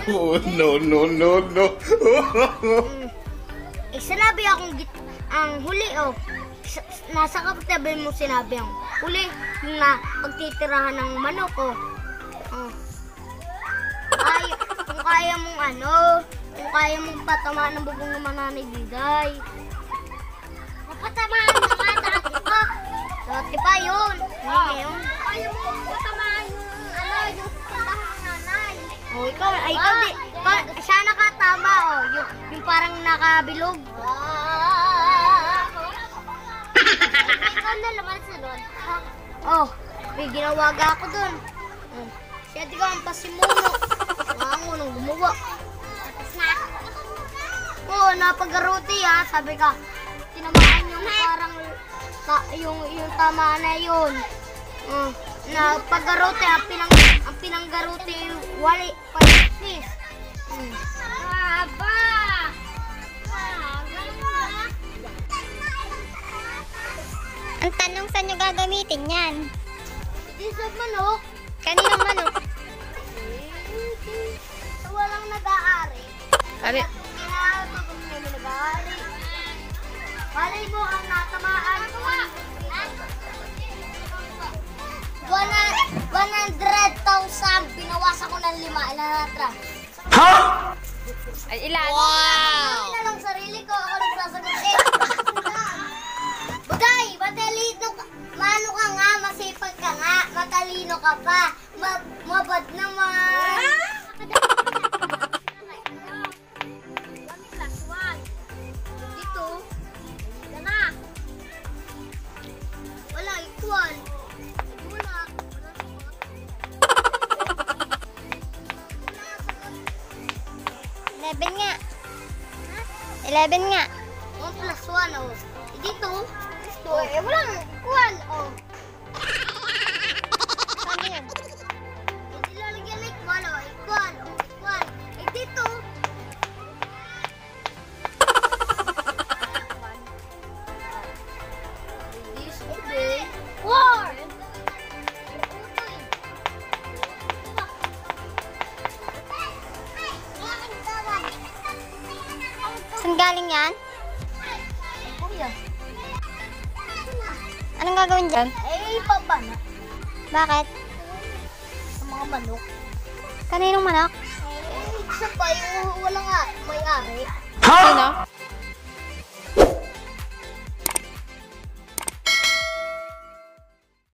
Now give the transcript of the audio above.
Oh, no, no, no, no. Sinabi akong ang huli, nasa kapatabi mo sinabi ang huli, yung na pagtitirahan ng manok, kung kaya mong kung kaya mong patamaan ng bubong ng Nanay Diday. Mapatamaan mo nga dati pa. Dati pa yun. Ngayon. Kaya mong patamaan yung patamaan ng nanay. Ikaw di. Siya nakatama, yung parang nakabilog. Ikaw na naman sunod. May ginawaga ako dun. Siya di ka ang pasimuno. Ako nang gumawa. Napagaruti sabi ka, tinamaan yung parang, yung tama na yun. Napagaruti, ang pinanggaruti, wali, palis. Aba! Ang tanong, saan nyo gagamitin yan? Hindi sa manok. Kaninong manok? Walang nag-aari. Sabi, Malay mo ang natamaan. 100,000. Binawasan ko ng 5. Ilan natra? Ha? ay ilan? Wow! Na lang sarili ko. Ako nagsasagot Bagay, matalino ka. Mano ka nga, masipag ka nga. Matalino ka pa. Mabad naman. Equal. 11 nga. 11 nga. 1 plus 1, Dito, walang equal, Ano yun? Hindi lalagyan ng equal, equal. Dito. This will be 4. Saan galing yan? Kuya. Anong gagawin dyan? Pabana. Bakit? Sa mga manok. Kaninong manok? Isa pa yung walang may-ari. Ha? Sino?